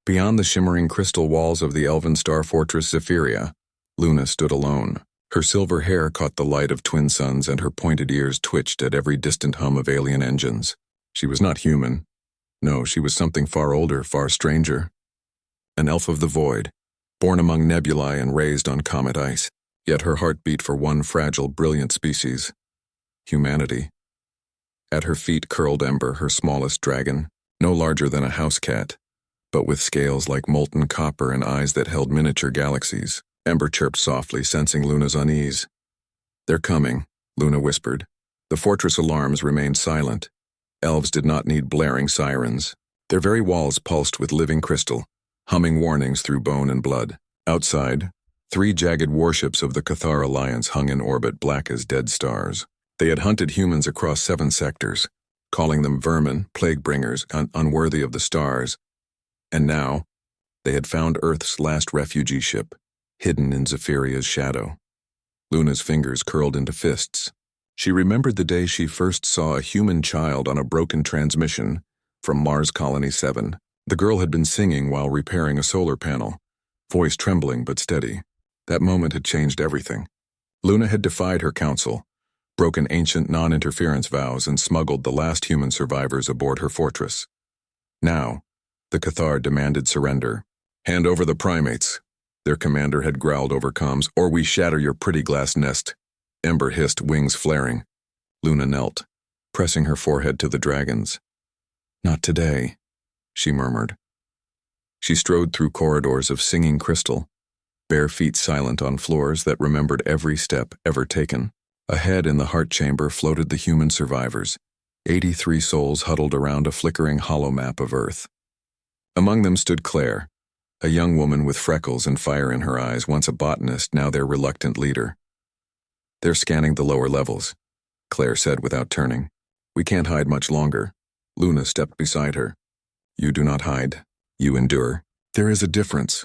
Beyond the shimmering crystal walls of the elven star fortress Zephyria, Luna stood alone. Her silver hair caught the light of twin suns and her pointed ears twitched at every distant hum of alien engines. She was not human. No, she was something far older, far stranger. An elf of the void, born among nebulae and raised on comet ice. Yet her heart beat for one fragile, brilliant species: humanity. At her feet curled Ember, her smallest dragon, no larger than a house cat, but with scales like molten copper and eyes that held miniature galaxies. Ember chirped softly, sensing Luna's unease. "They're coming," Luna whispered. The fortress alarms remained silent. Elves did not need blaring sirens. Their very walls pulsed with living crystal, humming warnings through bone and blood. Outside, 3 jagged warships of the Cathar Alliance hung in orbit, black as dead stars. They had hunted humans across 7 sectors, calling them vermin, plague-bringers, unworthy of the stars. And now, they had found Earth's last refugee ship, hidden in Zephyria's shadow. Luna's fingers curled into fists. She remembered the day she first saw a human child on a broken transmission from Mars Colony 7. The girl had been singing while repairing a solar panel, voice trembling but steady. That moment had changed everything. Luna had defied her council, broken ancient non-interference vows, and smuggled the last human survivors aboard her fortress. Now, the Cathar demanded surrender. "Hand over the primates," their commander had growled over comms, "or we shatter your pretty glass nest." Ember hissed, wings flaring. Luna knelt, pressing her forehead to the dragons. "Not today," she murmured. She strode through corridors of singing crystal, bare feet silent on floors that remembered every step ever taken. Ahead in the heart chamber floated the human survivors, 83 souls huddled around a flickering hollow map of Earth. Among them stood Claire, a young woman with freckles and fire in her eyes, once a botanist, now their reluctant leader. "They're scanning the lower levels," Claire said without turning. "We can't hide much longer." Luna stepped beside her. "You do not hide. You endure. There is a difference."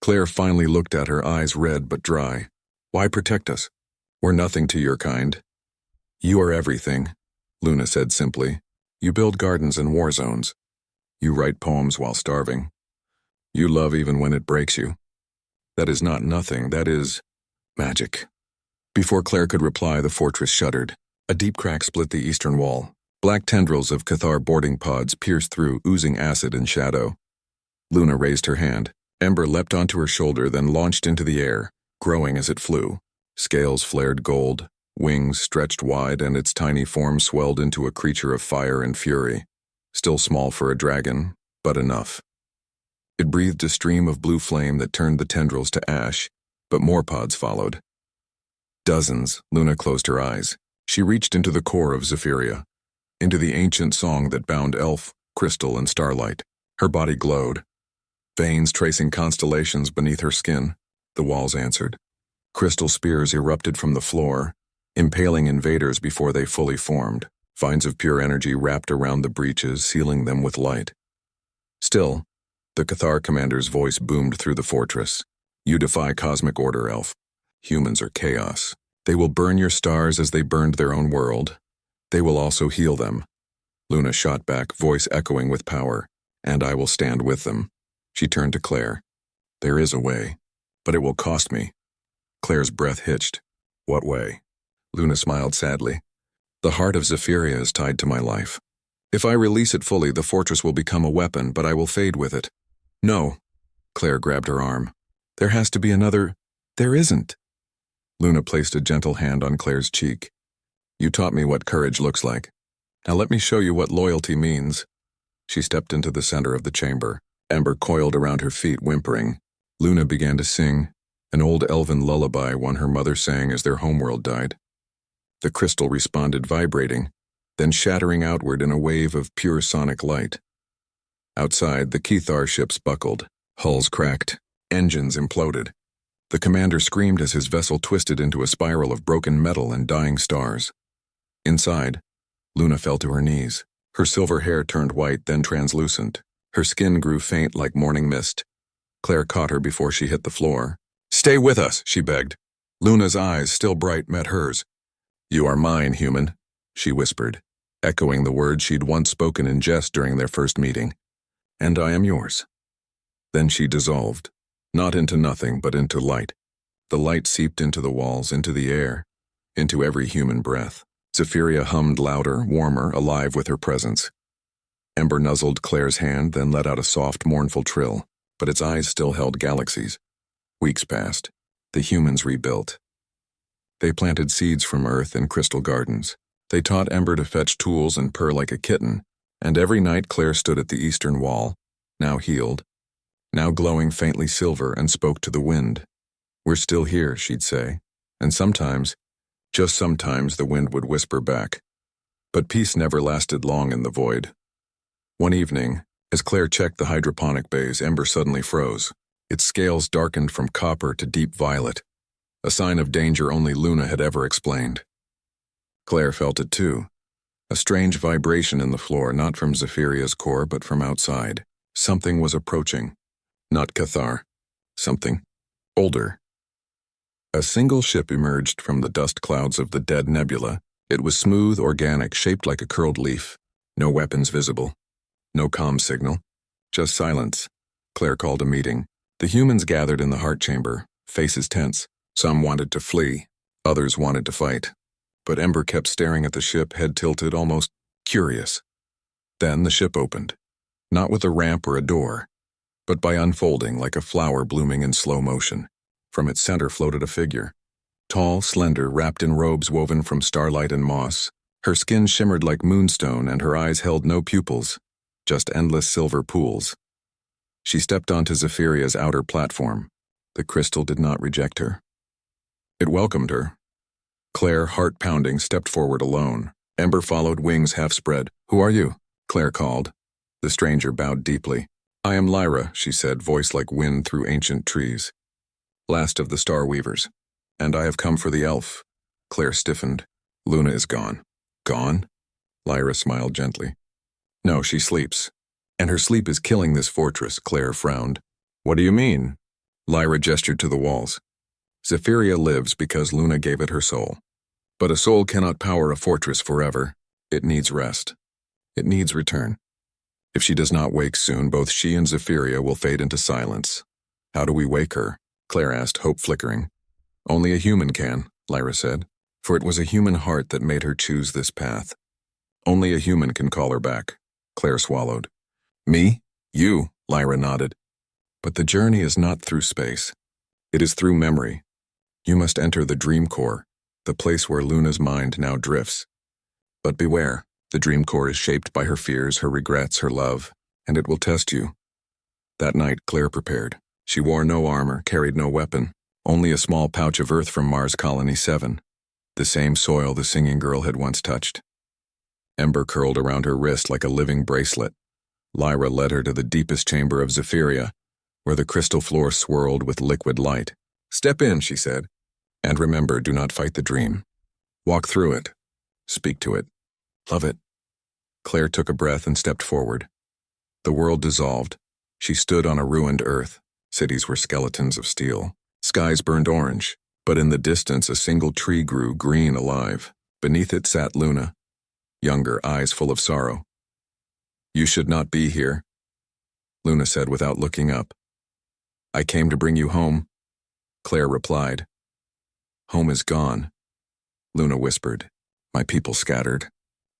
Claire finally looked at her, eyes red but dry. "Why protect us? We're nothing to your kind." "You are everything," Luna said simply. "You build gardens and war zones. You write poems while starving. You love even when it breaks you. That is not nothing, that is magic." Before Claire could reply, the fortress shuddered. A deep crack split the eastern wall. Black tendrils of Cathar boarding pods pierced through, oozing acid and shadow. Luna raised her hand. Ember leapt onto her shoulder, then launched into the air, growing as it flew. Scales flared gold, wings stretched wide, and its tiny form swelled into a creature of fire and fury. Still small for a dragon, but enough. It breathed a stream of blue flame that turned the tendrils to ash, but more pods followed. Dozens. Luna closed her eyes. She reached into the core of Zephyria, into the ancient song that bound elf, crystal, and starlight. Her body glowed, veins tracing constellations beneath her skin. The walls answered. Crystal spears erupted from the floor, impaling invaders before they fully formed. Vines of pure energy wrapped around the breaches, sealing them with light. Still, the Cathar commander's voice boomed through the fortress. "You defy cosmic order, elf. Humans are chaos. They will burn your stars as they burned their own world. They will also heal them." Luna shot back, voice echoing with power. "And I will stand with them." She turned to Claire. "There is a way, but it will cost me." Claire's breath hitched. "What way?" Luna smiled sadly. "The heart of Zephyria is tied to my life. If I release it fully, the fortress will become a weapon, but I will fade with it." "No." Claire grabbed her arm. "There has to be another—" "There isn't." Luna placed a gentle hand on Claire's cheek. "You taught me what courage looks like. Now let me show you what loyalty means." She stepped into the center of the chamber. Ember coiled around her feet, whimpering. Luna began to sing, an old elven lullaby, one her mother sang as their homeworld died. The crystal responded, vibrating, then shattering outward in a wave of pure sonic light. Outside, the Cathar ships buckled, hulls cracked, engines imploded. The commander screamed as his vessel twisted into a spiral of broken metal and dying stars. Inside, Luna fell to her knees. Her silver hair turned white, then translucent. Her skin grew faint like morning mist. Claire caught her before she hit the floor. "Stay with us," she begged. Luna's eyes, still bright, met hers. "You are mine, human," she whispered, echoing the words she'd once spoken in jest during their first meeting. "And I am yours." Then she dissolved, not into nothing but into light. The light seeped into the walls, into the air, into every human breath. Zephyria hummed louder, warmer, alive with her presence. Ember nuzzled Claire's hand, then let out a soft, mournful trill, but its eyes still held galaxies. Weeks passed. The humans rebuilt. They planted seeds from Earth in crystal gardens. They taught Ember to fetch tools and purr like a kitten, and every night Claire stood at the eastern wall, now healed, now glowing faintly silver, and spoke to the wind. "We're still here," she'd say, and sometimes, just sometimes, the wind would whisper back. But peace never lasted long in the void. One evening, as Claire checked the hydroponic bays, Ember suddenly froze. Its scales darkened from copper to deep violet, a sign of danger only Luna had ever explained. Claire felt it too, a strange vibration in the floor, not from Zephyria's core but from outside. Something was approaching. Not Cathar. Something older. A single ship emerged from the dust clouds of the dead nebula. It was smooth, organic, shaped like a curled leaf. No weapons visible. No comm signal. Just silence. Claire called a meeting. The humans gathered in the heart chamber, faces tense. Some wanted to flee. Others wanted to fight. But Ember kept staring at the ship, head tilted, almost curious. Then the ship opened. Not with a ramp or a door, but by unfolding like a flower blooming in slow motion. From its center floated a figure. Tall, slender, wrapped in robes woven from starlight and moss. Her skin shimmered like moonstone, and her eyes held no pupils, just endless silver pools. She stepped onto Zephyria's outer platform. The crystal did not reject her. It welcomed her. Claire, heart pounding, stepped forward alone. Ember followed, wings half spread. "Who are you?" Claire called. The stranger bowed deeply. "I am Lyra," she said, voice like wind through ancient trees. "Last of the Star Weavers. And I have come for the elf." Claire stiffened. "Luna is gone." "Gone?" Lyra smiled gently. "No, she sleeps. And her sleep is killing this fortress," Claire frowned. "What do you mean?" Lyra gestured to the walls. "Zephyria lives because Luna gave it her soul. But a soul cannot power a fortress forever. It needs rest. It needs return. If she does not wake soon, both she and Zephyria will fade into silence." "How do we wake her?" Claire asked, hope flickering. "Only a human can," Lyra said, "for it was a human heart that made her choose this path. Only a human can call her back." Claire swallowed. "Me? You?" Lyra nodded. "But the journey is not through space. It is through memory. You must enter the dream core, the place where Luna's mind now drifts. But beware, the dream core is shaped by her fears, her regrets, her love, and it will test you." That night, Claire prepared. She wore no armor, carried no weapon, only a small pouch of earth from Mars Colony 7, the same soil the singing girl had once touched. Ember curled around her wrist like a living bracelet. Lyra led her to the deepest chamber of Zephyria, where the crystal floor swirled with liquid light. "Step in," she said. "And remember, do not fight the dream. Walk through it. Speak to it. Love it." Claire took a breath and stepped forward. The world dissolved. She stood on a ruined earth. Cities were skeletons of steel. Skies burned orange, but in the distance a single tree grew green alive. Beneath it sat Luna, younger, eyes full of sorrow. "You should not be here," Luna said without looking up. "I came to bring you home," Claire replied. "Home is gone," Luna whispered. "My people scattered,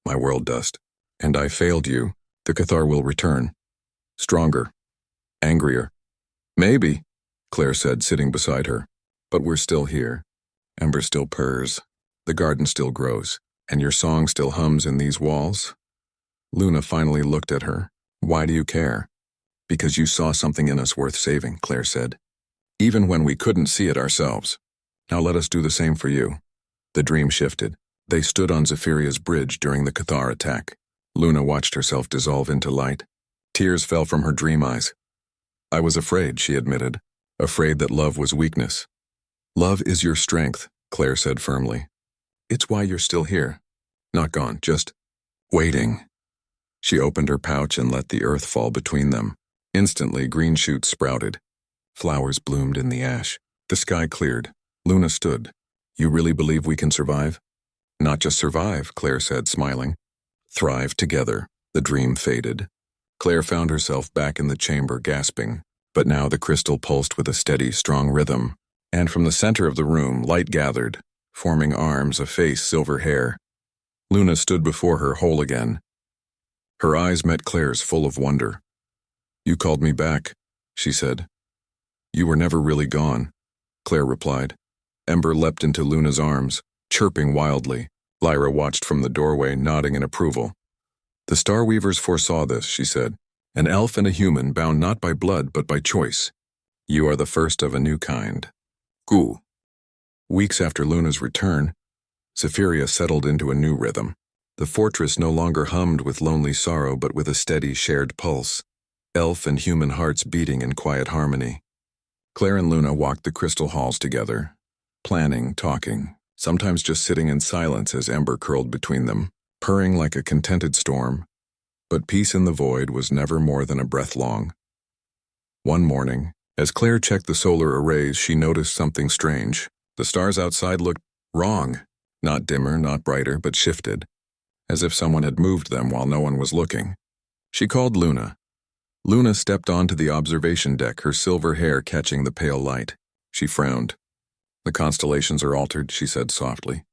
my world dust, and I failed you. The Cathar will return. Stronger, angrier." "Maybe," Claire said, sitting beside her. "But we're still here. Ember still purrs. The garden still grows. And your song still hums in these walls." Luna finally looked at her. "Why do you care?" "Because you saw something in us worth saving," Claire said. "Even when we couldn't see it ourselves. Now let us do the same for you." The dream shifted. They stood on Zephyria's bridge during the Cathar attack. Luna watched herself dissolve into light. Tears fell from her dream eyes. "I was afraid," she admitted. "Afraid that love was weakness." "Love is your strength," Claire said firmly. "It's why you're still here. Not gone, just waiting." She opened her pouch and let the earth fall between them. Instantly, green shoots sprouted. Flowers bloomed in the ash. The sky cleared. Luna stood. "You really believe we can survive?" "Not just survive," Claire said, smiling. "Thrive together." The dream faded. Claire found herself back in the chamber, gasping. But now the crystal pulsed with a steady, strong rhythm, and from the center of the room, light gathered, forming arms, a face, silver hair. Luna stood before her whole again. Her eyes met Claire's, full of wonder. "You called me back," she said. "You were never really gone," Claire replied. Ember leapt into Luna's arms, chirping wildly. Lyra watched from the doorway, nodding in approval. "The Star Weavers foresaw this," she said. "An elf and a human bound not by blood but by choice. You are the first of a new kind." Goo. Weeks after Luna's return, Zephyria settled into a new rhythm. The fortress no longer hummed with lonely sorrow but with a steady, shared pulse, elf and human hearts beating in quiet harmony. Claire and Luna walked the crystal halls together, planning, talking, sometimes just sitting in silence as Ember curled between them, purring like a contented storm. But peace in the void was never more than a breath long. One morning, as Claire checked the solar arrays, she noticed something strange. The stars outside looked wrong. Not dimmer, not brighter, but shifted, as if someone had moved them while no one was looking. She called Luna. Luna stepped onto the observation deck, her silver hair catching the pale light. She frowned. "The constellations are altered," she said softly.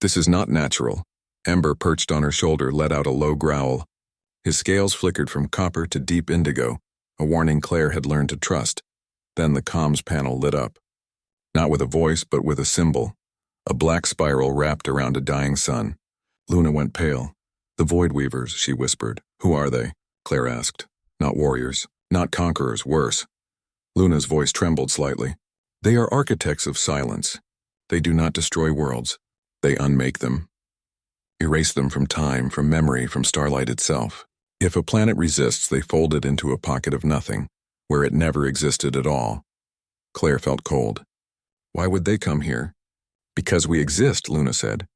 "This is not natural." Ember, perched on her shoulder, let out a low growl. His scales flickered from copper to deep indigo, a warning Claire had learned to trust. Then the comms panel lit up. Not with a voice, but with a symbol. A black spiral wrapped around a dying sun. Luna went pale. "The Void Weavers," she whispered. "Who are they?" Claire asked. "Not warriors. Not conquerors, worse." Luna's voice trembled slightly. "They are architects of silence. They do not destroy worlds. They unmake them. Erase them from time, from memory, from starlight itself. If a planet resists, they fold it into a pocket of nothing, where it never existed at all." Claire felt cold. "Why would they come here?" "Because we exist," Luna said.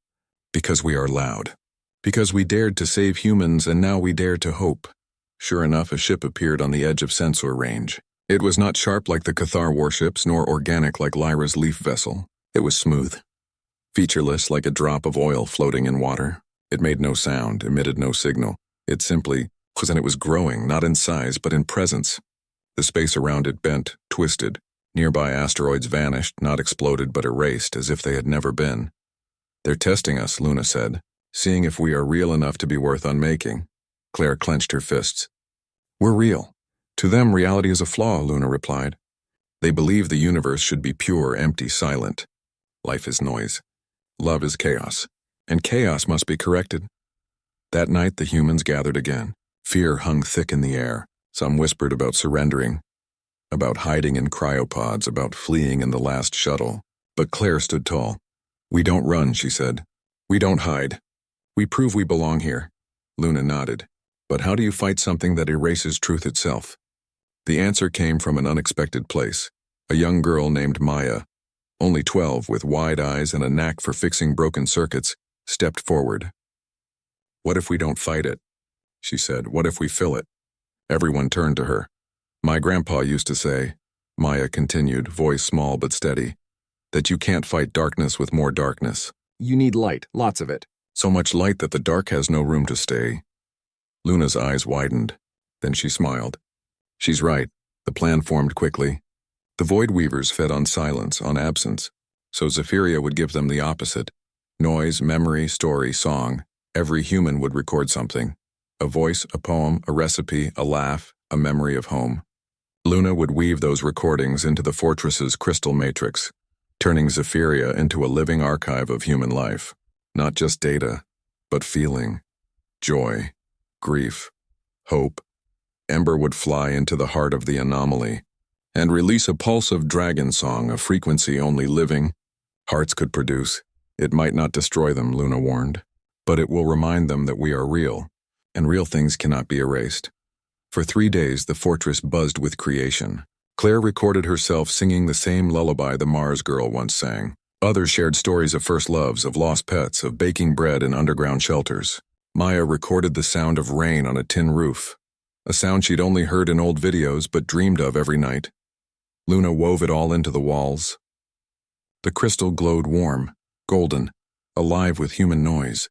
"Because we are loud. Because we dared to save humans, and now we dare to hope." Sure enough, a ship appeared on the edge of sensor range. It was not sharp like the Cathar warships, nor organic like Lyra's leaf vessel. It was smooth, featureless like a drop of oil floating in water. It made no sound, emitted no signal. It simply was, and it was growing, not in size, but in presence. The space around it bent, twisted. Nearby asteroids vanished, not exploded but erased, as if they had never been. "They're testing us," Luna said, "seeing if we are real enough to be worth unmaking." Claire clenched her fists. "We're real. To them, reality is a flaw," Luna replied. "They believe the universe should be pure, empty, silent. Life is noise. Love is chaos. And chaos must be corrected." That night, the humans gathered again. Fear hung thick in the air. Some whispered about surrendering, about hiding in cryopods, about fleeing in the last shuttle. But Claire stood tall. "We don't run," she said. "We don't hide. We prove we belong here." Luna nodded. "But how do you fight something that erases truth itself?" The answer came from an unexpected place. A young girl named Maya, only 12, with wide eyes and a knack for fixing broken circuits, stepped forward. "What if we don't fight it?" she said. "What if we fill it?" Everyone turned to her. "My grandpa used to say," Maya continued, voice small but steady, "that you can't fight darkness with more darkness. You need light, lots of it. So much light that the dark has no room to stay." Luna's eyes widened. Then she smiled. "She's right." The plan formed quickly. The Void Weavers fed on silence, on absence. So Zephyria would give them the opposite. Noise, memory, story, song. Every human would record something. A voice, a poem, a recipe, a laugh, a memory of home. Luna would weave those recordings into the fortress's crystal matrix, turning Zephyria into a living archive of human life. Not just data, but feeling, joy, grief, hope. Ember would fly into the heart of the anomaly and release a pulse of dragon song, a frequency only living hearts could produce. It might not destroy them, Luna warned, but it will remind them that we are real, and real things cannot be erased. For 3 days, the fortress buzzed with creation. Claire recorded herself singing the same lullaby the Mars girl once sang. Others shared stories of first loves, of lost pets, of baking bread in underground shelters. Maya recorded the sound of rain on a tin roof, a sound she'd only heard in old videos but dreamed of every night. Luna wove it all into the walls. The crystal glowed warm, golden, alive with human noise.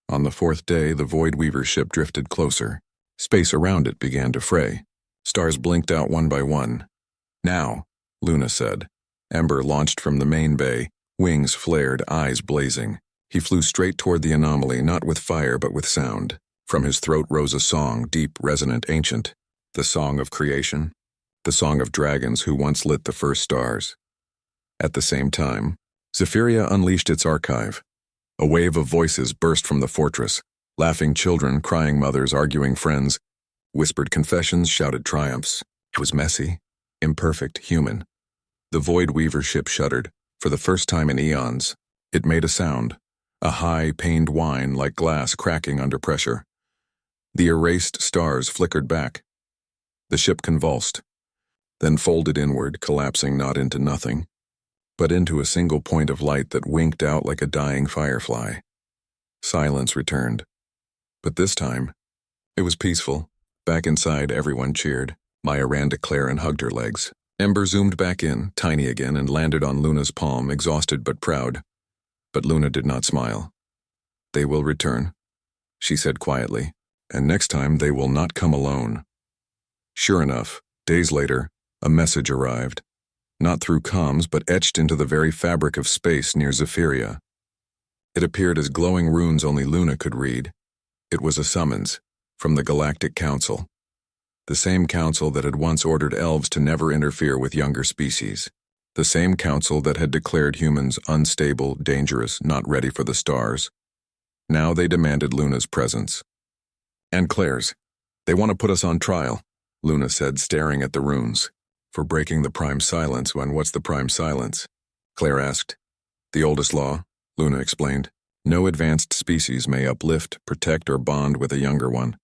On the 4th day, the Void Weaver ship drifted closer. Space around it began to fray. Stars blinked out one by one. "Now," Luna said. Ember launched from the main bay, wings flared, eyes blazing. He flew straight toward the anomaly, not with fire but with sound. From his throat rose a song, deep, resonant, ancient. The song of creation. The song of dragons who once lit the first stars. At the same time, Zephyria unleashed its archive. A wave of voices burst from the fortress. Laughing children, crying mothers, arguing friends. Whispered confessions, shouted triumphs. It was messy, imperfect, human. The Void Weaver ship shuddered. For the first time in eons, it made a sound. A high, pained whine like glass cracking under pressure. The erased stars flickered back. The ship convulsed, then folded inward, collapsing not into nothing, but into a single point of light that winked out like a dying firefly. Silence returned. But this time, it was peaceful. Back inside, everyone cheered. Maya ran to Claire and hugged her legs. Ember zoomed back in, tiny again, and landed on Luna's palm, exhausted but proud. But Luna did not smile. "They will return," she said quietly, "and next time they will not come alone." Sure enough, days later, a message arrived. Not through comms, but etched into the very fabric of space near Zephyria. It appeared as glowing runes only Luna could read. It was a summons from the Galactic Council. The same council that had once ordered elves to never interfere with younger species. The same council that had declared humans unstable, dangerous, not ready for the stars. Now they demanded Luna's presence. "And Claire's. They want to put us on trial," Luna said, staring at the runes. "For breaking the prime silence. When what's the prime silence?" Claire asked. "The oldest law," Luna explained. "No advanced species may uplift, protect, or bond with a younger one.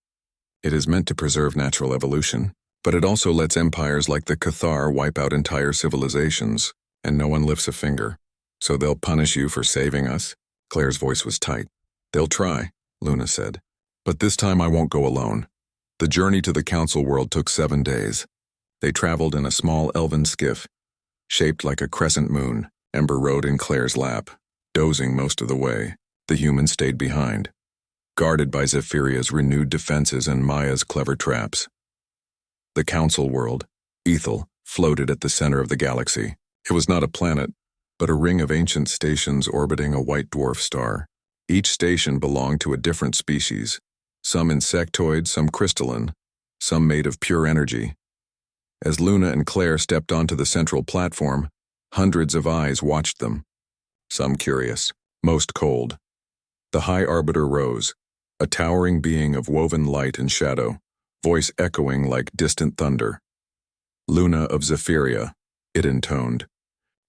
It is meant to preserve natural evolution, but it also lets empires like the Cathar wipe out entire civilizations, and no one lifts a finger. So they'll punish you for saving us?" Claire's voice was tight. "They'll try," Luna said. "But this time I won't go alone." The journey to the council world took 7 days. They traveled in a small elven skiff, shaped like a crescent moon. Ember rode in Claire's lap, dozing most of the way. The humans stayed behind, guarded by Zephyria's renewed defenses and Maya's clever traps. The council world, Ethel, floated at the center of the galaxy. It was not a planet, but a ring of ancient stations orbiting a white dwarf star. Each station belonged to a different species, some insectoid, some crystalline, some made of pure energy. As Luna and Claire stepped onto the central platform, hundreds of eyes watched them, some curious, most cold. The High Arbiter rose, a towering being of woven light and shadow, voice echoing like distant thunder. "Luna of Zephyria," it intoned.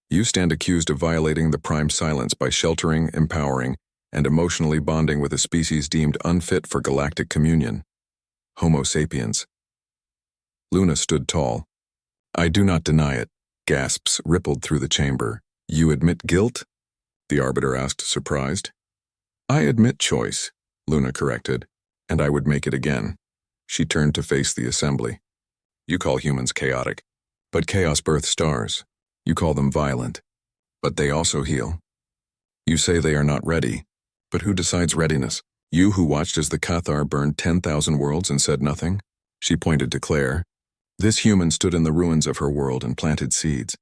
"You stand accused of violating the prime silence by sheltering, empowering, and emotionally bonding with a species deemed unfit for galactic communion. Homo sapiens." Luna stood tall. "I do not deny it." Gasps rippled through the chamber. "You admit guilt?" the Arbiter asked, surprised. "I admit choice," Luna corrected, "and I would make it again." She turned to face the assembly. "You call humans chaotic, but chaos births stars. You call them violent, but they also heal. You say they are not ready, but who decides readiness? You who watched as the Cathar burned 10,000 worlds and said nothing?" She pointed to Claire. "This human stood in the ruins of her world and planted seeds.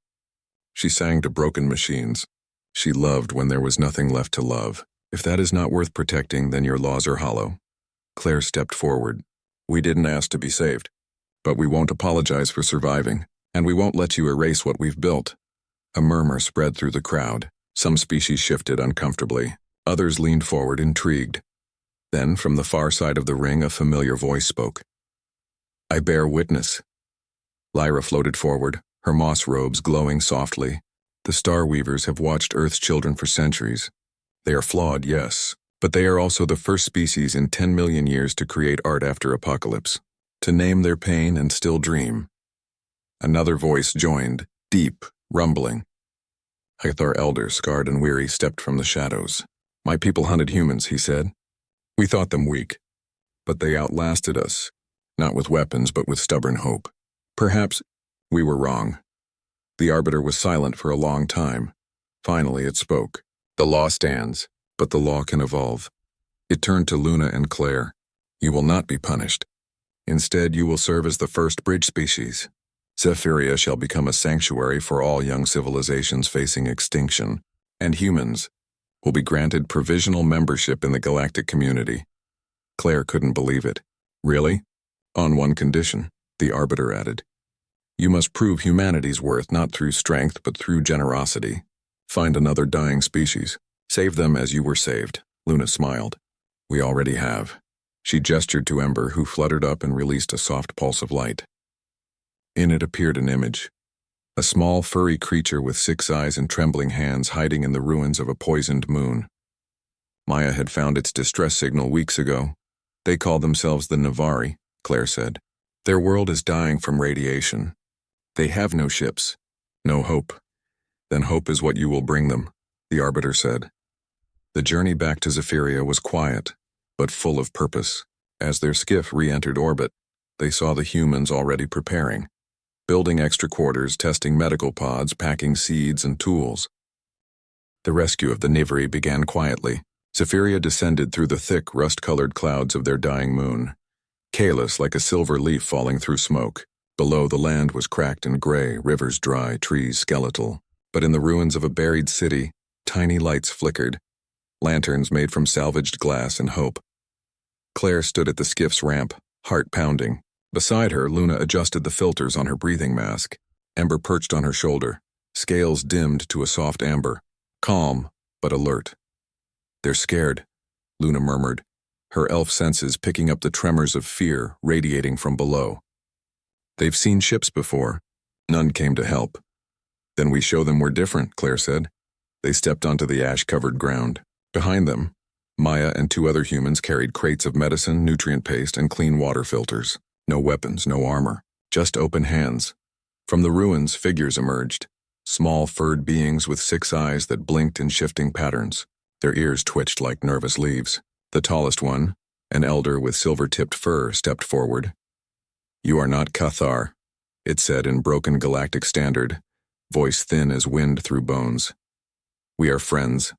She sang to broken machines. She loved when there was nothing left to love. If that is not worth protecting, then your laws are hollow." Claire stepped forward. "We didn't ask to be saved, but we won't apologize for surviving, and we won't let you erase what we've built." A murmur spread through the crowd. Some species shifted uncomfortably. Others leaned forward, intrigued. Then, from the far side of the ring, a familiar voice spoke. "I bear witness." Lyra floated forward, her moss robes glowing softly. "The Star Weavers have watched Earth's children for centuries. They are flawed, yes, but they are also the first species in 10 million years to create art after apocalypse, to name their pain and still dream." Another voice joined, deep, rumbling. Hythar Elder, scarred and weary, stepped from the shadows. "My people hunted humans," he said. "We thought them weak, but they outlasted us, not with weapons but with stubborn hope. Perhaps we were wrong." The Arbiter was silent for a long time. Finally it spoke. "The law stands, but the law can evolve." It turned to Luna and Claire. "You will not be punished. Instead, you will serve as the first bridge species. Zephyria shall become a sanctuary for all young civilizations facing extinction, and humans will be granted provisional membership in the galactic community. Claire couldn't believe it. Really? On one condition, the Arbiter added. You must prove humanity's worth not through strength but through generosity. Find another dying species. Save them as you were saved. Luna smiled. We already have. She gestured to Ember, who fluttered up and released a soft pulse of light. In it appeared an image. A small, furry creature with 6 eyes and trembling hands hiding in the ruins of a poisoned moon. Maya had found its distress signal weeks ago. They call themselves the Navari, Claire said. Their world is dying from radiation. They have no ships, no hope. Then hope is what you will bring them, the Arbiter said. The journey back to Zephyria was quiet, but full of purpose. As their skiff re-entered orbit, they saw the humans already preparing. Building extra quarters, testing medical pods, packing seeds and tools. The rescue of the Navari began quietly. Zephyria descended through the thick, rust-colored clouds of their dying moon. Careless like a silver leaf falling through smoke. Below, the land was cracked and gray, rivers dry, trees skeletal. But in the ruins of a buried city, tiny lights flickered. Lanterns made from salvaged glass and hope. Claire stood at the skiff's ramp, heart pounding. Beside her, Luna adjusted the filters on her breathing mask. Ember perched on her shoulder, scales dimmed to a soft amber. Calm, but alert. They're scared, Luna murmured, her elf senses picking up the tremors of fear radiating from below. They've seen ships before. None came to help. Then we show them we're different, Claire said. They stepped onto the ash-covered ground. Behind them, Maya and 2 other humans carried crates of medicine, nutrient paste, and clean water filters. No weapons, no armor, just open hands. From the ruins, figures emerged. Small furred beings with 6 eyes that blinked in shifting patterns. Their ears twitched like nervous leaves. The tallest one, an elder with silver-tipped fur, stepped forward. You are not Cathar, it said in broken galactic standard, voice thin as wind through bones. We are friends.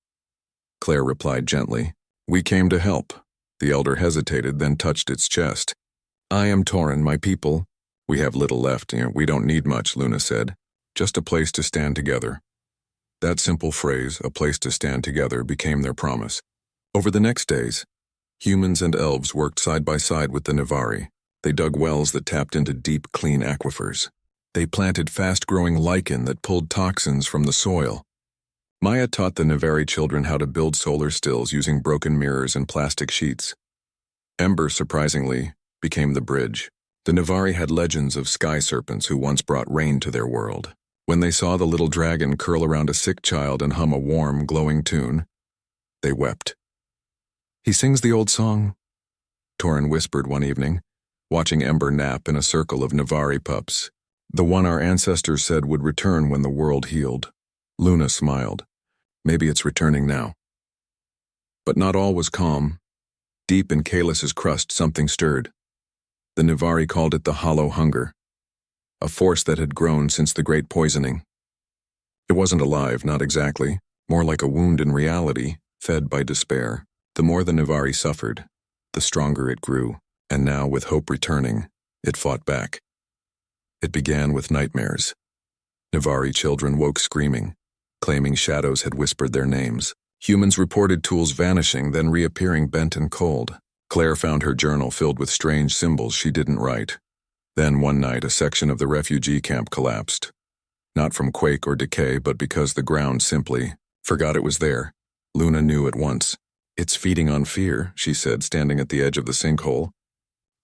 Claire replied gently. We came to help. The elder hesitated, then touched its chest. I am Torin, my people. We have little left, we don't need much, Luna said. Just a place to stand together. That simple phrase, a place to stand together, became their promise. Over the next days, humans and elves worked side by side with the Navari. They dug wells that tapped into deep, clean aquifers. They planted fast-growing lichen that pulled toxins from the soil. Maya taught the Navari children how to build solar stills using broken mirrors and plastic sheets. Ember, surprisingly, became the bridge. The Navari had legends of sky serpents who once brought rain to their world. When they saw the little dragon curl around a sick child and hum a warm, glowing tune, they wept. He sings the old song, Torin whispered one evening, watching Ember nap in a circle of Navari pups. The one our ancestors said would return when the world healed. Luna smiled. Maybe it's returning now. But not all was calm. Deep in Kaelus's crust, something stirred. The Navari called it the hollow hunger, a force that had grown since the great poisoning. It wasn't alive, not exactly, more like a wound in reality, fed by despair. The more the Navari suffered, the stronger it grew, and now, with hope returning, it fought back. It began with nightmares. Navari children woke screaming, claiming shadows had whispered their names. Humans reported tools vanishing, then reappearing bent and cold. Claire found her journal filled with strange symbols she didn't write. Then one night, a section of the refugee camp collapsed. Not from quake or decay, but because the ground simply forgot it was there. Luna knew at once. It's feeding on fear, she said, standing at the edge of the sinkhole.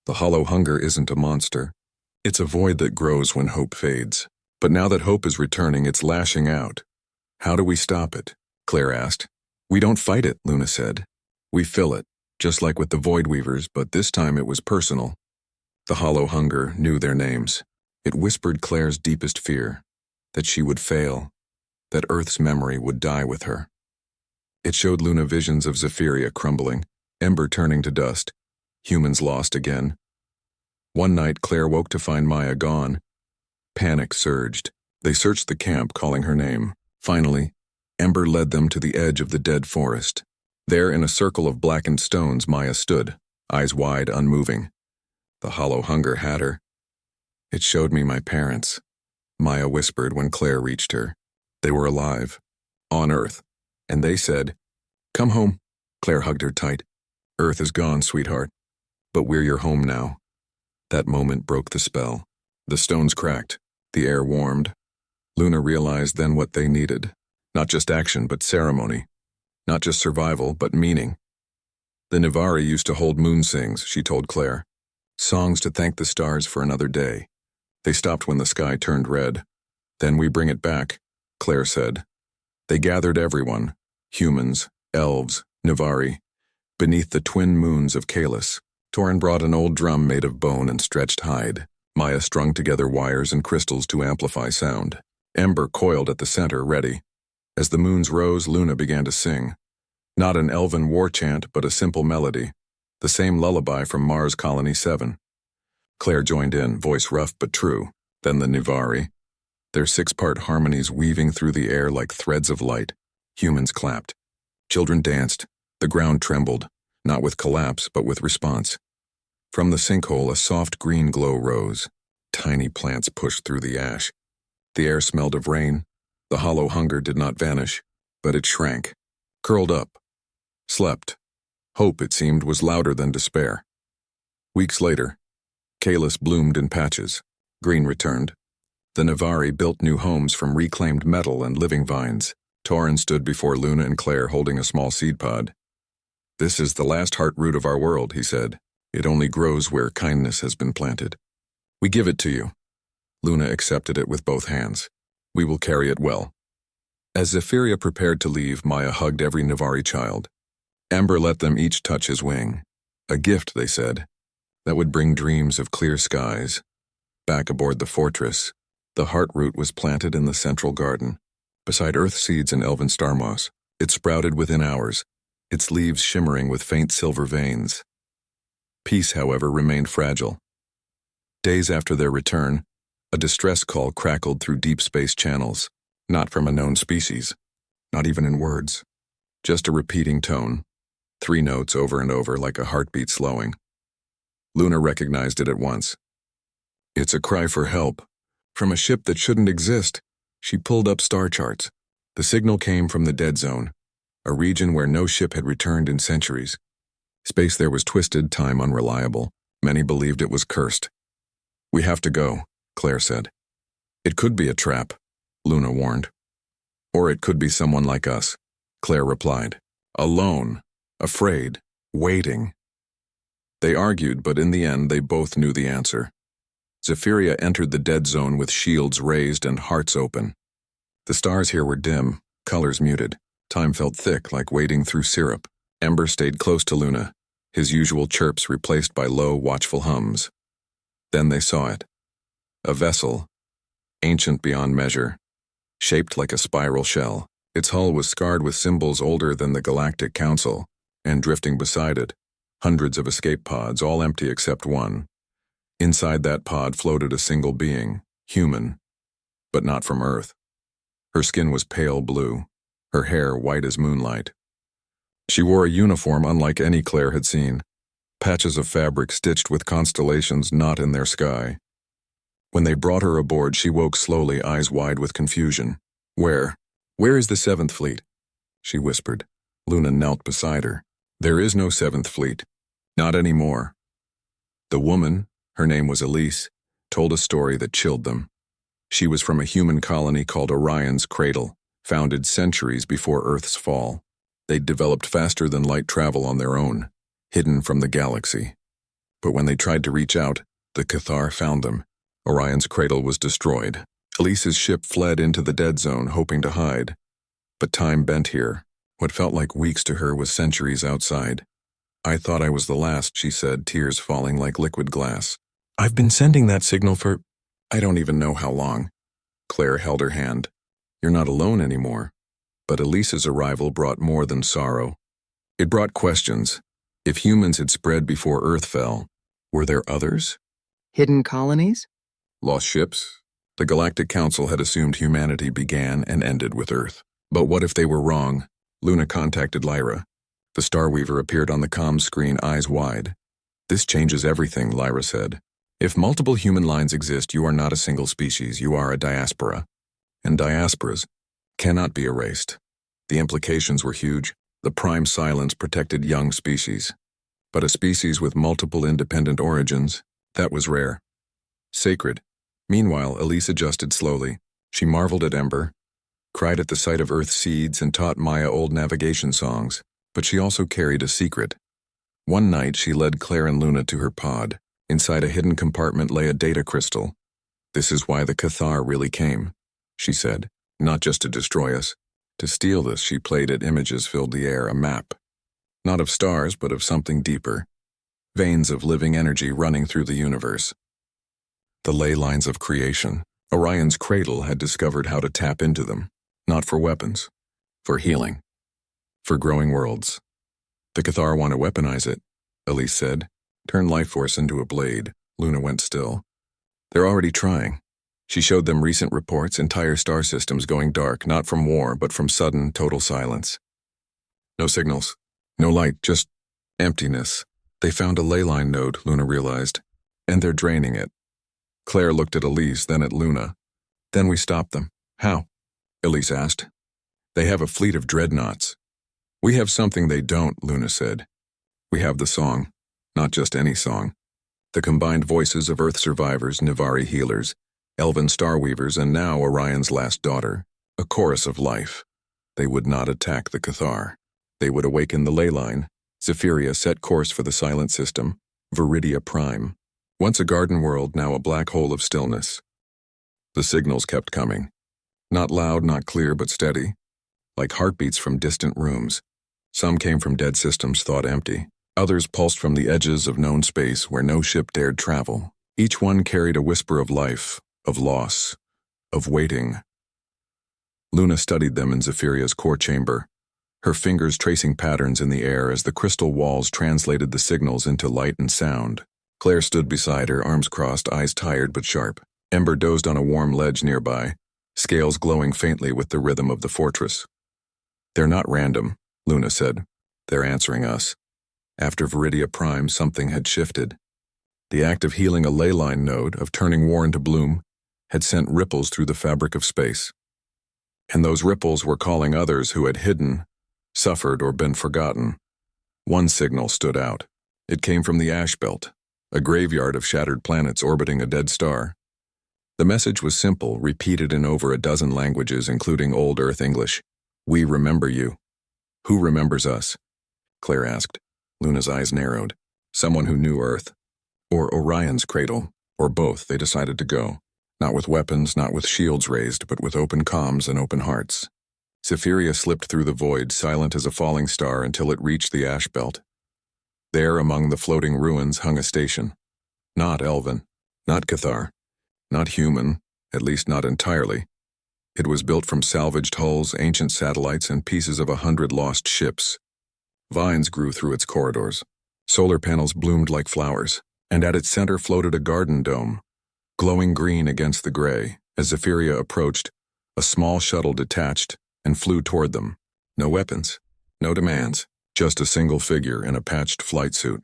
The hollow hunger isn't a monster. It's a void that grows when hope fades. But now that hope is returning, it's lashing out. How do we stop it? Claire asked. We don't fight it, Luna said. We fill it, just like with the Void Weavers, but this time it was personal. The hollow hunger knew their names. It whispered Claire's deepest fear, that she would fail, that Earth's memory would die with her. It showed Luna visions of Zephyria crumbling, Ember turning to dust, humans lost again. One night, Claire woke to find Maya gone. Panic surged. They searched the camp, calling her name. Finally, Ember led them to the edge of the dead forest. There, in a circle of blackened stones, Maya stood, eyes wide, unmoving. The hollow hunger had her. It showed me my parents, Maya whispered when Claire reached her. They were alive, on Earth, and they said, "Come home." Claire hugged her tight. "Earth is gone, sweetheart, but we're your home now." That moment broke the spell. The stones cracked, the air warmed. Luna realized then what they needed. Not just action, but ceremony. Not just survival, but meaning. The Nivari used to hold moon sings, she told Claire. Songs to thank the stars for another day. They stopped when the sky turned red. "Then we bring it back," Claire said. They gathered everyone, humans, elves, Nivari, beneath the twin moons of Kalis. Torin brought an old drum made of bone and stretched hide. Maya strung together wires and crystals to amplify sound. Ember coiled at the center, ready. As the moons rose, Luna began to sing. Not an elven war chant, but a simple melody. The same lullaby from Mars Colony 7. Claire joined in, voice rough but true. Then the Nivari. Their six-part harmonies weaving through the air like threads of light. Humans clapped. Children danced. The ground trembled, not with collapse, but with response. From the sinkhole, a soft green glow rose. Tiny plants pushed through the ash. The air smelled of rain. The hollow hunger did not vanish, but it shrank, curled up, slept. Hope, it seemed, was louder than despair. Weeks later, Kalis bloomed in patches. Green returned. The Nivari built new homes from reclaimed metal and living vines. Torin stood before Luna and Claire holding a small seed pod. "This is the last heart root of our world," he said. "It only grows where kindness has been planted. We give it to you." Luna accepted it with both hands. "We will carry it well." As Zephyria prepared to leave, Maya hugged every Nivari child. Amber let them each touch his wing. A gift, they said, that would bring dreams of clear skies. Back aboard the fortress, the heart root was planted in the central garden, beside earth seeds and elven star moss. It sprouted within hours, its leaves shimmering with faint silver veins. Peace, however, remained fragile. Days after their return, a distress call crackled through deep space channels, not from a known species, not even in words, just a repeating tone, 3 notes over and over like a heartbeat slowing. Luna recognized it at once. It's a cry for help, from a ship that shouldn't exist. She pulled up star charts. The signal came from the dead zone, a region where no ship had returned in centuries. Space there was twisted, time unreliable. Many believed it was cursed. "We have to go," Claire said. "It could be a trap," Luna warned. "Or it could be someone like us," Claire replied. "Alone, afraid, waiting." They argued, but in the end they both knew the answer. Zephyria entered the dead zone with shields raised and hearts open. The stars here were dim, colors muted. Time felt thick, like wading through syrup. Ember stayed close to Luna, his usual chirps replaced by low, watchful hums. Then they saw it. A vessel, ancient beyond measure, shaped like a spiral shell. Its hull was scarred with symbols older than the Galactic Council, and drifting beside it, hundreds of escape pods, all empty except one. Inside that pod floated a single being, human, but not from Earth. Her skin was pale blue, her hair white as moonlight. She wore a uniform unlike any Claire had seen, patches of fabric stitched with constellations not in their sky. When they brought her aboard, she woke slowly, eyes wide with confusion. Where is the 7th Fleet?" she whispered. Luna knelt beside her. "There is no 7th Fleet. Not anymore." The woman, her name was Elise, told a story that chilled them. She was from a human colony called Orion's Cradle, founded centuries before Earth's fall. They'd developed faster than light travel on their own, hidden from the galaxy. But when they tried to reach out, the Cathar found them. Orion's Cradle was destroyed. Elise's ship fled into the dead zone, hoping to hide. But time bent here. What felt like weeks to her was centuries outside. "I thought I was the last," she said, tears falling like liquid glass. "I've been sending that signal for I don't even know how long." Claire held her hand. "You're not alone anymore." But Elise's arrival brought more than sorrow. It brought questions. If humans had spread before Earth fell, were there others? Hidden colonies? Lost ships? The Galactic Council had assumed humanity began and ended with Earth. But what if they were wrong? Luna contacted Lyra. The Starweaver appeared on the comms screen, eyes wide. This changes everything, Lyra said. If multiple human lines exist, you are not a single species, you are a diaspora. And diasporas cannot be erased. The implications were huge. The prime silence protected young species. But a species with multiple independent origins, that was rare. Sacred. Meanwhile, Elise adjusted slowly. She marveled at Ember, cried at the sight of Earth seeds, and taught Maya old navigation songs. But she also carried a secret. One night, she led Claire and Luna to her pod. Inside a hidden compartment lay a data crystal. This is why the Cathar really came, she said. Not just to destroy us. To steal this, she played at images filled the air, a map. Not of stars, but of something deeper. Veins of living energy running through the universe. The ley lines of creation. Orion's cradle had discovered how to tap into them. Not for weapons. For healing. For growing worlds. The Cathar want to weaponize it, Elise said. Turn life force into a blade. Luna went still. They're already trying. She showed them recent reports, entire star systems going dark, not from war, but from sudden, total silence. No signals. No light, just emptiness. They found a ley line node, Luna realized, and they're draining it. Claire looked at Elise, then at Luna. Then we stopped them. How? Elise asked. They have a fleet of dreadnoughts. We have something they don't, Luna said. We have the song. Not just any song. The combined voices of Earth survivors, Nivari healers, Elven starweavers, and now Orion's last daughter. A chorus of life. They would not attack the Cathar. They would awaken the ley line. Zephyria set course for the silent system. Viridia Prime. Once a garden world, now a black hole of stillness. The signals kept coming. Not loud, not clear, but steady. Like heartbeats from distant rooms. Some came from dead systems thought empty. Others pulsed from the edges of known space where no ship dared travel. Each one carried a whisper of life, of loss, of waiting. Luna studied them in Zephyria's core chamber, her fingers tracing patterns in the air as the crystal walls translated the signals into light and sound. Claire stood beside her, arms crossed, eyes tired but sharp. Ember dozed on a warm ledge nearby, scales glowing faintly with the rhythm of the fortress. They're not random, Luna said. They're answering us. After Viridia Prime, something had shifted. The act of healing a ley line node, of turning war into bloom, had sent ripples through the fabric of space. And those ripples were calling others who had hidden, suffered, or been forgotten. One signal stood out. It came from the ash belt, a graveyard of shattered planets orbiting a dead star. The message was simple, repeated in over a dozen languages, including Old Earth English. We remember you. Who remembers us? Claire asked. Luna's eyes narrowed. Someone who knew Earth. Or Orion's cradle. Or both. They decided to go. Not with weapons, not with shields raised, but with open comms and open hearts. Zephyria slipped through the void, silent as a falling star, until it reached the ash belt. There, among the floating ruins, hung a station. Not Elven. Not Cathar. Not human, at least not entirely. It was built from salvaged hulls, ancient satellites, and pieces of 100 lost ships. Vines grew through its corridors. Solar panels bloomed like flowers, and at its center floated a garden dome, glowing green against the gray. As Zephyria approached, a small shuttle detached and flew toward them. No weapons, no demands, just a single figure in a patched flight suit.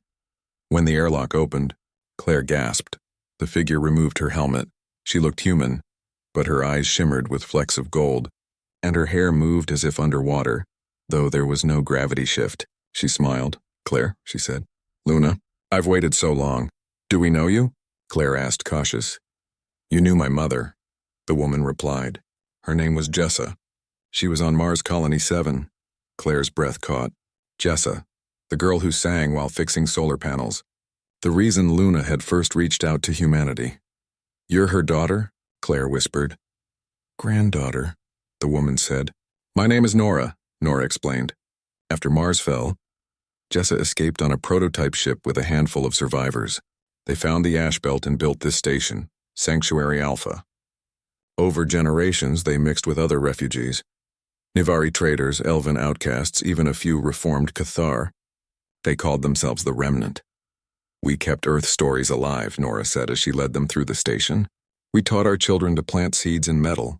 When the airlock opened, Claire gasped. The figure removed her helmet. She looked human, but her eyes shimmered with flecks of gold, and her hair moved as if underwater, though there was no gravity shift. She smiled. Claire, she said. Luna, I've waited so long. Do we know you? Claire asked, cautious. You knew my mother, the woman replied. Her name was Jessa. She was on Mars Colony 7. Claire's breath caught. Jessa, the girl who sang while fixing solar panels. The reason Luna had first reached out to humanity. You're her daughter? Claire whispered. Granddaughter, the woman said. My name is Nora, Nora explained. After Mars fell, Jessa escaped on a prototype ship with a handful of survivors. They found the ash belt and built this station, Sanctuary Alpha. Over generations, they mixed with other refugees. Nivari traders, elven outcasts, even a few reformed Cathar. They called themselves the Remnant. We kept Earth stories alive, Nora said as she led them through the station. We taught our children to plant seeds in metal,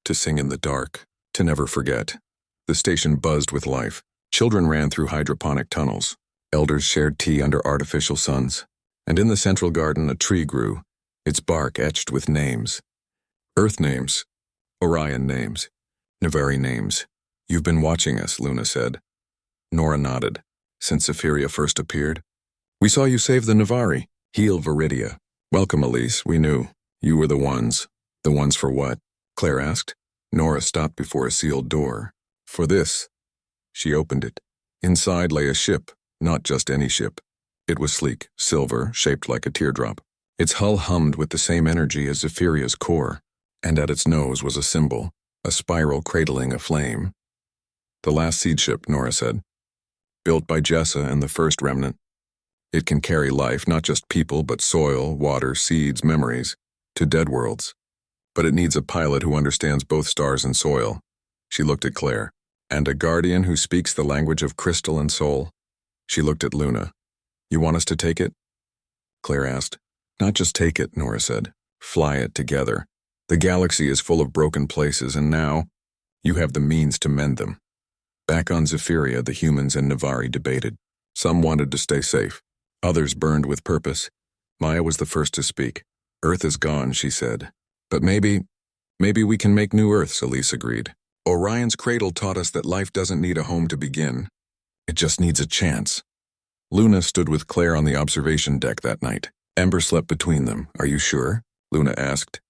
to sing in the dark, to never forget. The station buzzed with life. Children ran through hydroponic tunnels. Elders shared tea under artificial suns, and in the central garden a tree grew, its bark etched with names. Earth names, Orion names, Navari names. You've been watching us, Luna said. Nora nodded. Since Zephyria first appeared? We saw you save the Navari, heal Viridia. Welcome, Elise, we knew. You were the ones. The ones for what? Claire asked. Nora stopped before a sealed door. For this. She opened it. Inside lay a ship, not just any ship. It was sleek, silver, shaped like a teardrop. Its hull hummed with the same energy as Zephyria's core, and at its nose was a symbol, a spiral cradling a flame. The last seed ship, Nora said. Built by Jessa and the first remnant. It can carry life, not just people, but soil, water, seeds, memories, to dead worlds. But it needs a pilot who understands both stars and soil. She looked at Claire. And a guardian who speaks the language of crystal and soul. She looked at Luna. You want us to take it? Claire asked. Not just take it, Nora said. Fly it together. The galaxy is full of broken places, and now you have the means to mend them. Back on Zephyria, the humans and Navari debated. Some wanted to stay safe. Others burned with purpose. Maya was the first to speak. Earth is gone, she said. But maybe we can make new Earths, Elise agreed. Orion's cradle taught us that life doesn't need a home to begin. It just needs a chance. Luna stood with Claire on the observation deck that night. Ember slept between them. Are you sure? Luna asked.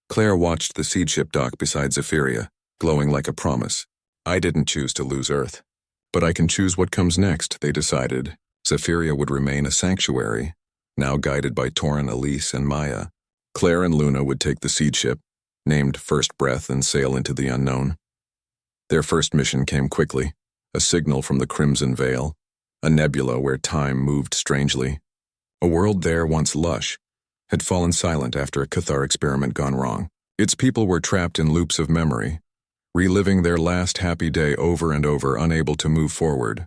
Claire watched the seed ship dock beside Zephyria, glowing like a promise. I didn't choose to lose Earth. But I can choose what comes next, they decided. Zephyria would remain a sanctuary, now guided by Torin, Elise, and Maya. Claire and Luna would take the seed ship, named First Breath, and sail into the unknown. Their first mission came quickly, a signal from the Crimson Veil, a nebula where time moved strangely. A world there once lush had fallen silent after a Cathar experiment gone wrong. Its people were trapped in loops of memory, reliving their last happy day over and over, unable to move forward.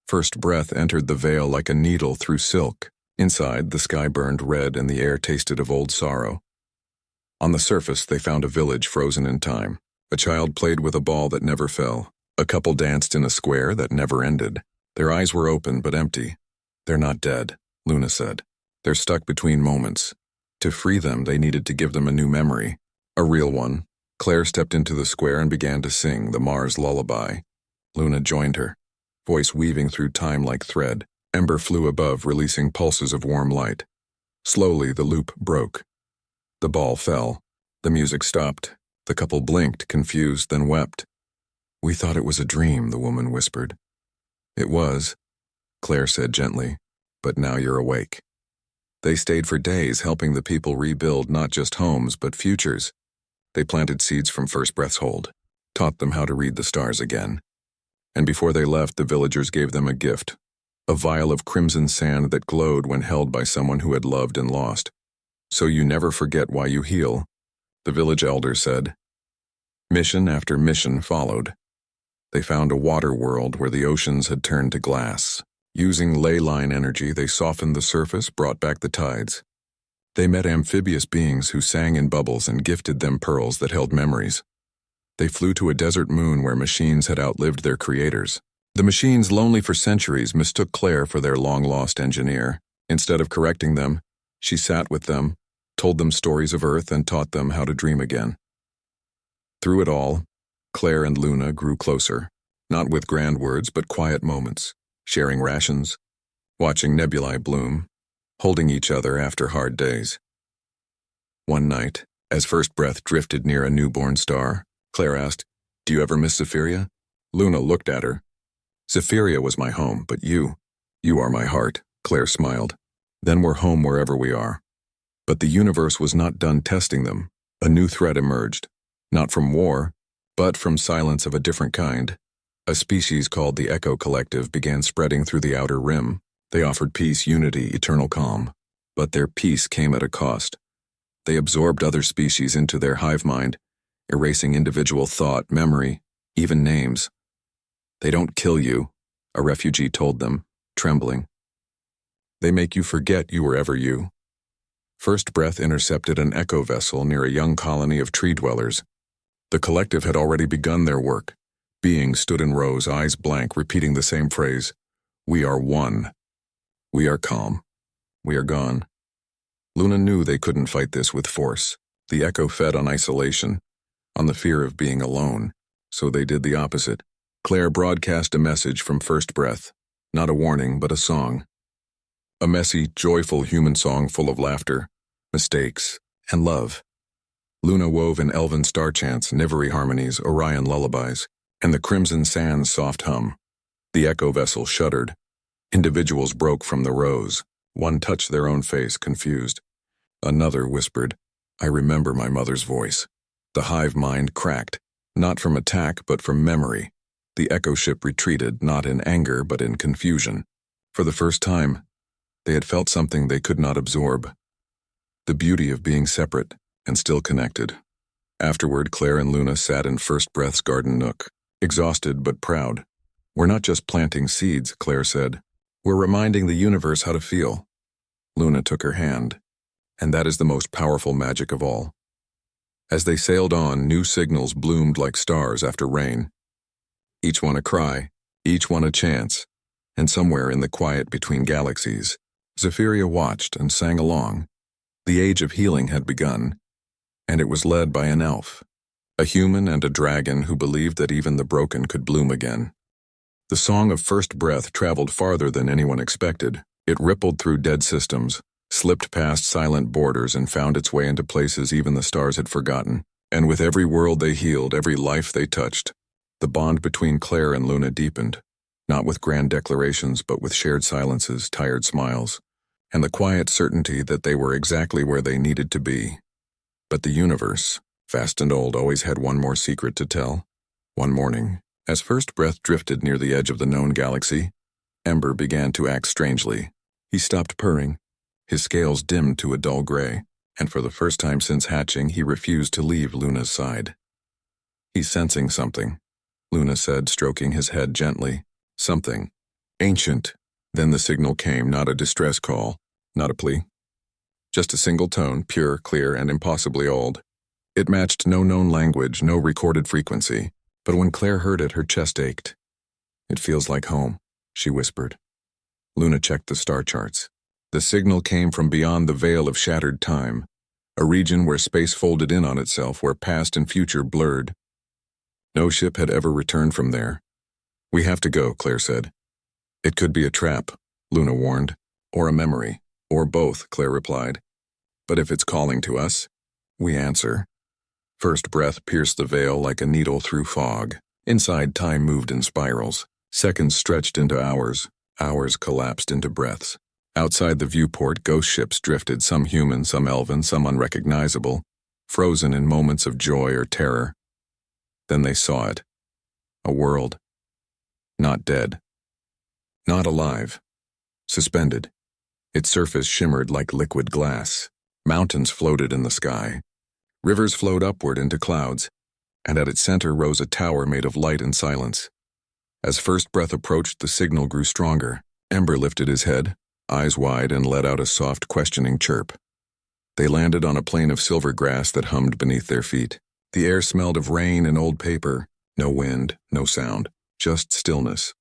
First Breath entered the veil like a needle through silk. Inside, the sky burned red and the air tasted of old sorrow. On the surface, they found a village frozen in time. A child played with a ball that never fell. A couple danced in a square that never ended. Their eyes were open but empty. They're not dead, Luna said. They're stuck between moments. To free them, they needed to give them a new memory. A real one. Claire stepped into the square and began to sing the Mars lullaby. Luna joined her, voice weaving through time like thread. Ember flew above, releasing pulses of warm light. Slowly, the loop broke. The ball fell. The music stopped. The couple blinked, confused, then wept. We thought it was a dream, the woman whispered. It was, Claire said gently, but now you're awake. They stayed for days, helping the people rebuild not just homes, but futures. They planted seeds from First Breath's hold, taught them how to read the stars again. And before they left, the villagers gave them a gift, a vial of crimson sand that glowed when held by someone who had loved and lost. So you never forget why you heal, the village elder said. Mission after mission followed. They found a water world where the oceans had turned to glass. Using ley line energy, they softened the surface, brought back the tides. They met amphibious beings who sang in bubbles and gifted them pearls that held memories. They flew to a desert moon where machines had outlived their creators. The machines, lonely for centuries, mistook Claire for their long-lost engineer. Instead of correcting them, she sat with them, told them stories of Earth, and taught them how to dream again. Through it all, Claire and Luna grew closer, not with grand words but quiet moments, sharing rations, watching nebulae bloom, holding each other after hard days. One night, as First Breath drifted near a newborn star, Claire asked, "Do you ever miss Zephyria?" Luna looked at her. "Zephyria was my home, but you are my heart," Claire smiled. "Then we're home wherever we are." But the universe was not done testing them. A new threat emerged, not from war, but from silence of a different kind. A species called the Echo Collective began spreading through the outer rim. They offered peace, unity, eternal calm. But their peace came at a cost. They absorbed other species into their hive mind, erasing individual thought, memory, even names. "They don't kill you," a refugee told them, trembling. "They make you forget you were ever you." First Breath intercepted an echo vessel near a young colony of tree dwellers. The collective had already begun their work. Beings stood in rows, eyes blank, repeating the same phrase. We are one. We are calm. We are gone. Luna knew they couldn't fight this with force. The echo fed on isolation, on the fear of being alone, so they did the opposite. Claire broadcast a message from First Breath, not a warning, but a song. A messy, joyful human song full of laughter, mistakes, and love. Luna wove in elven star chants, Nivari harmonies, Orion lullabies, and the crimson sands' soft hum. The echo vessel shuddered. Individuals broke from the rows. One touched their own face, confused. Another whispered, "I remember my mother's voice." The hive mind cracked, not from attack but from memory. The echo ship retreated, not in anger but in confusion. For the first time, they had felt something they could not absorb. The beauty of being separate and still connected. Afterward, Claire and Luna sat in First Breath's garden nook, exhausted but proud. "We're not just planting seeds," Claire said. "We're reminding the universe how to feel." Luna took her hand, and that is the most powerful magic of all. As they sailed on, new signals bloomed like stars after rain. Each one a cry, each one a chance, and somewhere in the quiet between galaxies, Zephyria watched and sang along. The age of healing had begun, and it was led by an elf, a human and a dragon who believed that even the broken could bloom again. The song of First Breath traveled farther than anyone expected. It rippled through dead systems, slipped past silent borders, and found its way into places even the stars had forgotten. And with every world they healed, every life they touched, the bond between Claire and Luna deepened, not with grand declarations but with shared silences, tired smiles, and the quiet certainty that they were exactly where they needed to be. But the universe, vast and old, always had one more secret to tell. One morning, as First Breath drifted near the edge of the known galaxy, Ember began to act strangely. He stopped purring. His scales dimmed to a dull gray, and for the first time since hatching, he refused to leave Luna's side. "He's sensing something," Luna said, stroking his head gently. "Something. Ancient." Then the signal came, not a distress call, not a plea. Just a single tone, pure, clear, and impossibly old. It matched no known language, no recorded frequency. But when Claire heard it, her chest ached. "It feels like home," she whispered. Luna checked the star charts. The signal came from beyond the veil of shattered time, a region where space folded in on itself, where past and future blurred. No ship had ever returned from there. "We have to go," Claire said. "It could be a trap," Luna warned. "Or a memory. Or both," Claire replied. "But if it's calling to us, we answer." First Breath pierced the veil like a needle through fog. Inside, time moved in spirals. Seconds stretched into hours. Hours collapsed into breaths. Outside the viewport, ghost ships drifted, some human, some elven, some unrecognizable, frozen in moments of joy or terror. Then they saw it. A world. Not dead. Not alive. Suspended. Its surface shimmered like liquid glass. Mountains floated in the sky. Rivers flowed upward into clouds, and at its center rose a tower made of light and silence. As First Breath approached, the signal grew stronger. Ember lifted his head, eyes wide, and let out a soft, questioning chirp. They landed on a plain of silver grass that hummed beneath their feet. The air smelled of rain and old paper. No wind, no sound, just stillness.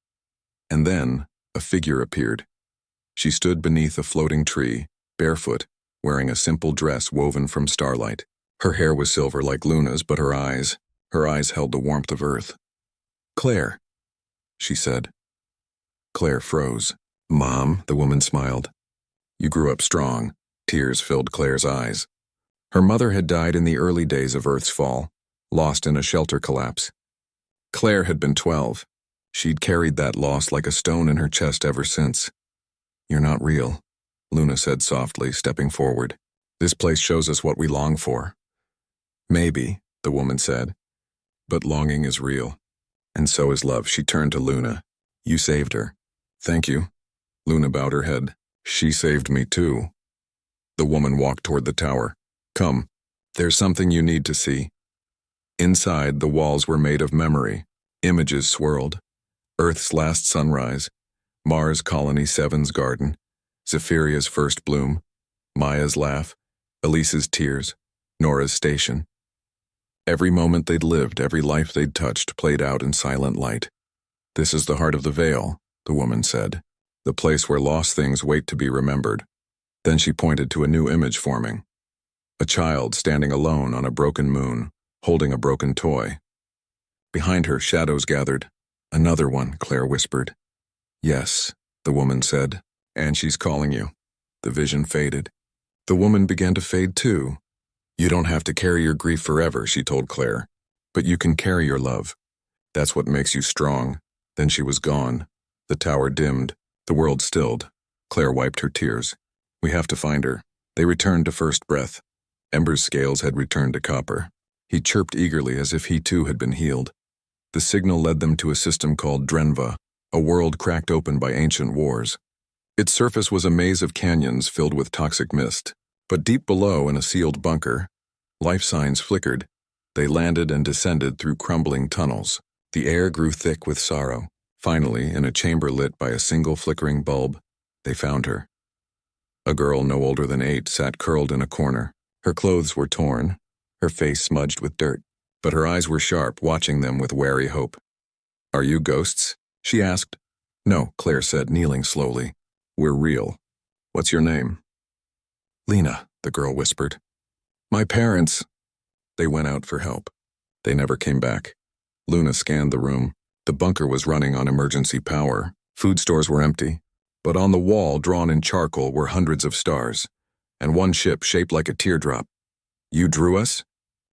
And then a figure appeared. She stood beneath a floating tree, barefoot, wearing a simple dress woven from starlight. Her hair was silver like Luna's, but her eyes held the warmth of earth. "Claire," she said. Claire froze. "Mom," the woman smiled. "You grew up strong." Tears filled Claire's eyes. Her mother had died in the early days of Earth's fall, lost in a shelter collapse. Claire had been 12. She'd carried that loss like a stone in her chest ever since. "You're not real," Luna said softly, stepping forward. "This place shows us what we long for." "Maybe," the woman said, "but longing is real. And so is love." She turned to Luna. "You saved her." "Thank you." Luna bowed her head. "She saved me too." The woman walked toward the tower. "Come. There's something you need to see." Inside, the walls were made of memory. Images swirled. Earth's last sunrise, Mars Colony 7's garden, Zephiria's first bloom, Maya's laugh, Elise's tears, Nora's station. Every moment they'd lived, every life they'd touched, played out in silent light. "This is the heart of the veil," the woman said. the place where lost things wait to be remembered. Then she pointed to a new image forming. A child standing alone on a broken moon, holding a broken toy. Behind her, shadows gathered. Another one, Claire whispered. Yes, the woman said, and she's calling you. The vision faded. The woman began to fade too. You don't have to carry your grief forever, she told Claire, but you can carry your love. That's what makes you strong. Then she was gone. The tower dimmed. The world stilled. Claire wiped her tears. We have to find her. They returned to first breath. Ember's scales had returned to copper. He chirped eagerly as if he too had been healed. The signal led them to a system called Drenva, a world cracked open by ancient wars. Its surface was a maze of canyons filled with toxic mist, but deep below in a sealed bunker, life signs flickered. They landed and descended through crumbling tunnels. The air grew thick with sorrow. Finally, in a chamber lit by a single flickering bulb, they found her. A girl no older than 8 sat curled in a corner. Her clothes were torn, her face smudged with dirt, but her eyes were sharp, watching them with wary hope. Are you ghosts? She asked. No, Claire said, kneeling slowly. We're real. What's your name? Lena, the girl whispered. My parents. They went out for help. They never came back. Luna scanned the room. The bunker was running on emergency power. Food stores were empty. But on the wall, drawn in charcoal, were hundreds of stars, and one ship shaped like a teardrop. You drew us?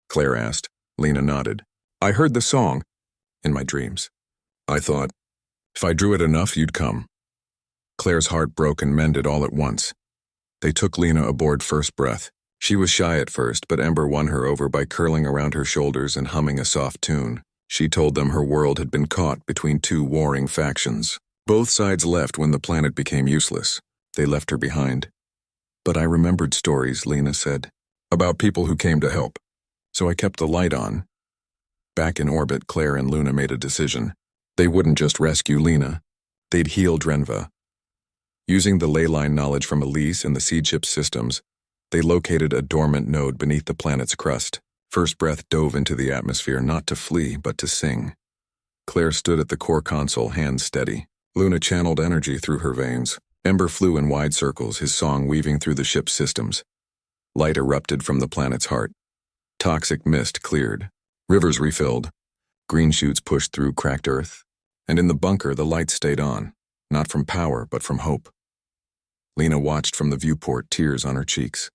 Claire asked. Lena nodded. I heard the song. In my dreams. I thought, if I drew it enough, you'd come. Claire's heart broke and mended all at once. They took Lena aboard first breath. She was shy at first, but Ember won her over by curling around her shoulders and humming a soft tune. She told them her world had been caught between 2 warring factions. Both sides left when the planet became useless. They left her behind. But I remembered stories, Lena said, about people who came to help. So I kept the light on. Back in orbit, Claire and Luna made a decision. They wouldn't just rescue Lena. They'd heal Drenva. Using the ley line knowledge from Elise and the seed ship's systems, they located a dormant node beneath the planet's crust. First Breath dove into the atmosphere not to flee, but to sing. Claire stood at the core console, hands steady. Luna channeled energy through her veins. Ember flew in wide circles, his song weaving through the ship's systems. Light erupted from the planet's heart. Toxic mist cleared. Rivers refilled. Green shoots pushed through cracked earth. And in the bunker, the lights stayed on, not from power, but from hope. Lena watched from the viewport, tears on her cheeks.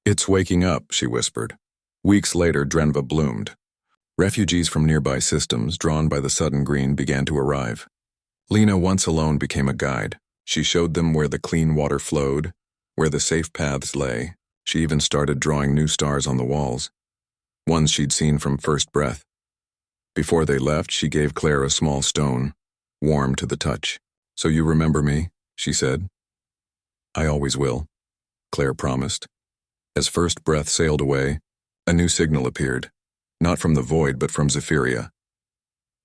It's waking up, she whispered. Weeks later, Drenva bloomed. Refugees from nearby systems, drawn by the sudden green, began to arrive. Lena, once alone, became a guide. She showed them where the clean water flowed, where the safe paths lay. She even started drawing new stars on the walls, ones she'd seen from first breath. Before they left, she gave Claire a small stone, warm to the touch. So you remember me, she said. I always will, Claire promised. As first breath sailed away, a new signal appeared, not from the void but from Zephyria.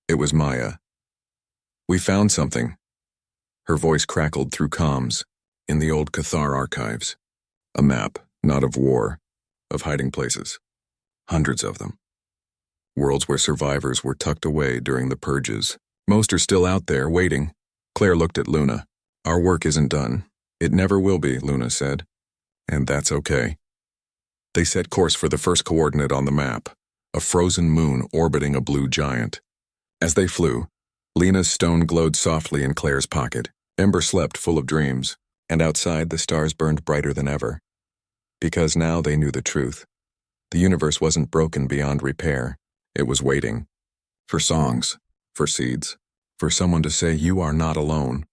It was Maya. We found something. Her voice crackled through comms, in the old Cathar archives. A map, not of war, of hiding places. Hundreds of them. Worlds where survivors were tucked away during the purges. Most are still out there, waiting. Claire looked at Luna. Our work isn't done. It never will be, Luna said. And that's okay. They set course for the first coordinate on the map, a frozen moon orbiting a blue giant. As they flew, Lena's stone glowed softly in Claire's pocket. Ember slept full of dreams, and outside the stars burned brighter than ever. Because now they knew the truth. The universe wasn't broken beyond repair. It was waiting. For songs, for seeds, for someone to say you are not alone.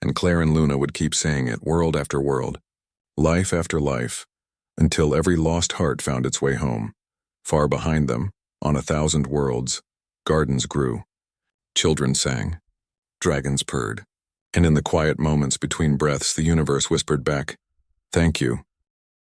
And Claire and Luna would keep saying it world after world, life after life, until every lost heart found its way home. Far behind them, on 1,000 worlds, gardens grew. Children sang. Dragons purred. And in the quiet moments between breaths, the universe whispered back, thank you.